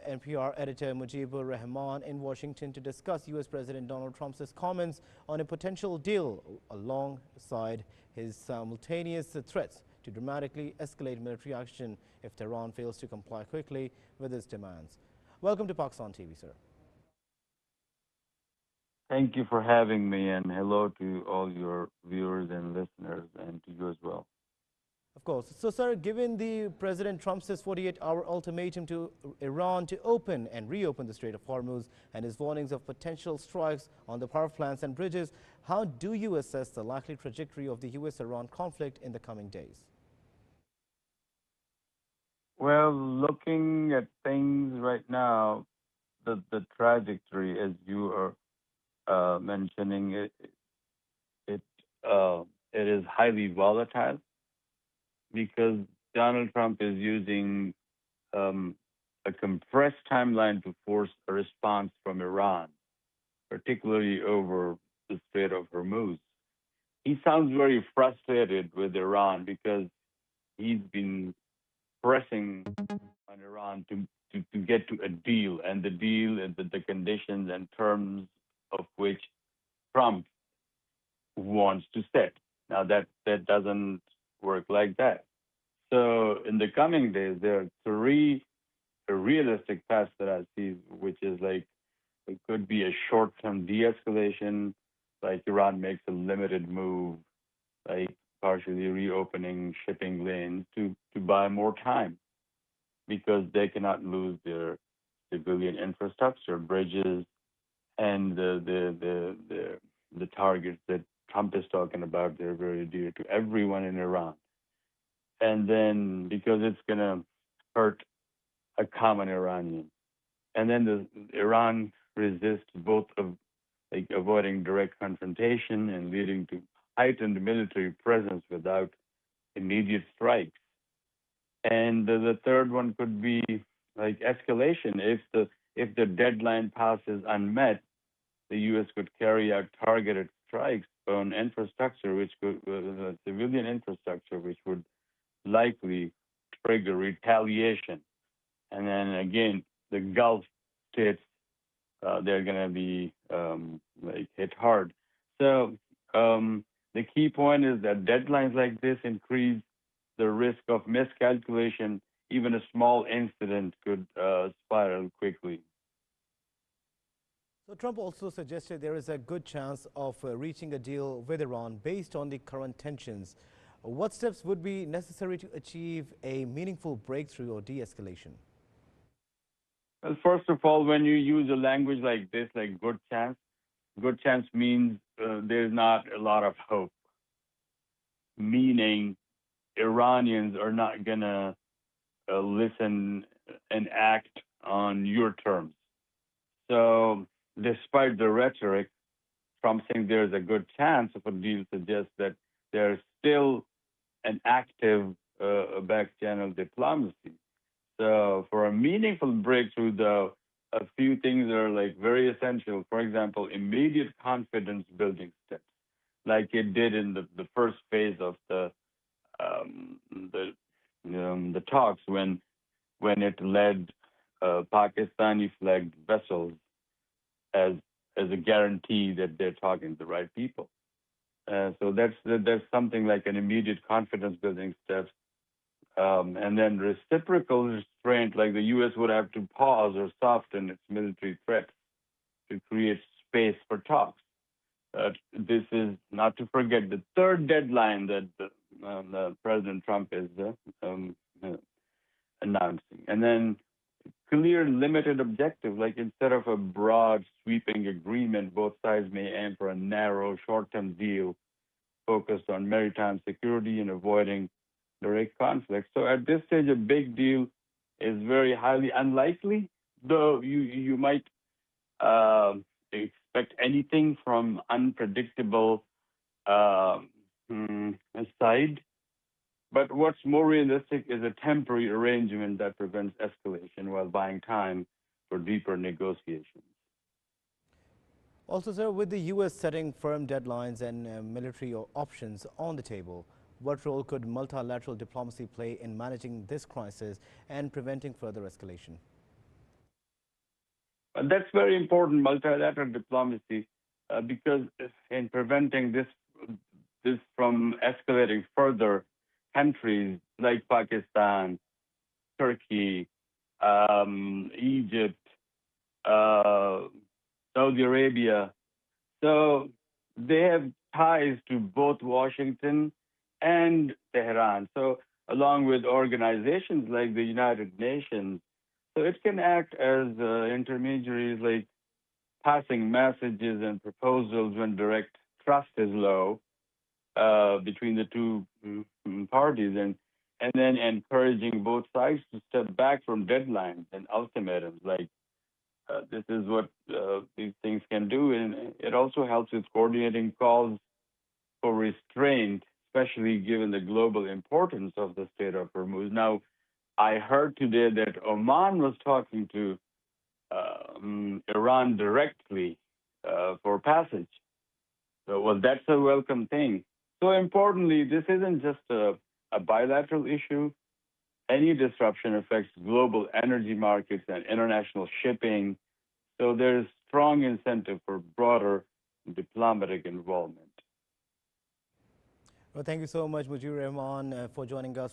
NPR editor Mujibur Rahman in Washington to discuss U.S. President Donald Trump's comments on a potential deal alongside his simultaneous threats to dramatically escalate military action if Tehran fails to comply quickly with his demands. Welcome to Pakistan TV, sir. Thank you for having me, and hello to all your viewers and listeners, and to you as well. Of course. So, sir, given the President Trump's 48-hour ultimatum to Iran to open and reopen the Strait of Hormuz and his warnings of potential strikes on the power plants and bridges, how do you assess the likely trajectory of the U.S.-Iran conflict in the coming days? Well, looking at things right now, the trajectory, as you are mentioning, it is highly volatile because Donald Trump is using a compressed timeline to force a response from Iran, particularly over the Strait of Hormuz. He sounds very frustrated with Iran because he's been pressing on Iran to get to a deal, and the deal and the conditions and terms of which Trump wants to set. Now that doesn't work like that. So in the coming days, there are three realistic paths that I see, which is like it could be a short-term de-escalation, like Iran makes a limited move, like partially reopening shipping lanes to buy more time because they cannot lose their civilian infrastructure, bridges, and the targets that Trump is talking about. They're very dear to everyone in Iran. And then because it's going to hurt a common Iranian. And then Iran resists both of like avoiding direct confrontation and leading to heightened military presence without immediate strikes. And the third one could be like escalation. If the deadline passes unmet, the U.S. could carry out targeted strikes on infrastructure, which could civilian infrastructure, which would likely trigger retaliation. And then again, the Gulf states they're going to be like hit hard. So the key point is that deadlines like this increase the risk of miscalculation. Even a small incident could spiral quickly. So Trump also suggested there is a good chance of reaching a deal with Iran based on the current tensions. What steps would be necessary to achieve a meaningful breakthrough or de-escalation? Well, first of all, when you use a language like this, like good chance means there's not a lot of hope, meaning Iranians are not going to listen and act on your terms. So despite the rhetoric, Trump saying there's a good chance of a deal suggests that there's still an active back channel diplomacy. So for a meaningful breakthrough, though, a few things are like very essential. For example, immediate confidence building steps, like it did in the first phase of the talks when it led Pakistani flagged vessels as a guarantee that they're talking to the right people. So that's something like an immediate confidence building steps. And then reciprocal restraint, like the U.S. would have to pause or soften its military threats to create space for talks. This is not to forget the third deadline that President Trump is announcing. And then clear, limited objective, like instead of a broad, sweeping agreement, both sides may aim for a narrow, short-term deal focused on maritime security and avoiding direct conflict. So at this stage, a big deal is very highly unlikely, though you might expect anything from unpredictable side. But what's more realistic is a temporary arrangement that prevents escalation while buying time for deeper negotiations. Also, sir, with the U.S. setting firm deadlines and military options on the table, what role could multilateral diplomacy play in managing this crisis and preventing further escalation? That's very important, multilateral diplomacy, because in preventing this from escalating further, countries like Pakistan, Turkey, Egypt, uh, Saudi Arabia, so they have ties to both Washington and Tehran. So along with organizations like the United Nations, so it can act as intermediaries, like passing messages and proposals when direct trust is low between the two parties, and then encouraging both sides to step back from deadlines and ultimatums. Like this is what these things can do, and it also helps with coordinating calls for restraint, especially given the global importance of the state of Hormuz. Now, I heard today that Oman was talking to Iran directly for passage. So, well, that's a welcome thing. So, importantly, this isn't just a bilateral issue. Any disruption affects global energy markets and international shipping. So, there's strong incentive for broader diplomatic involvement. Well, thank you so much, Mujibur Rahman, for joining us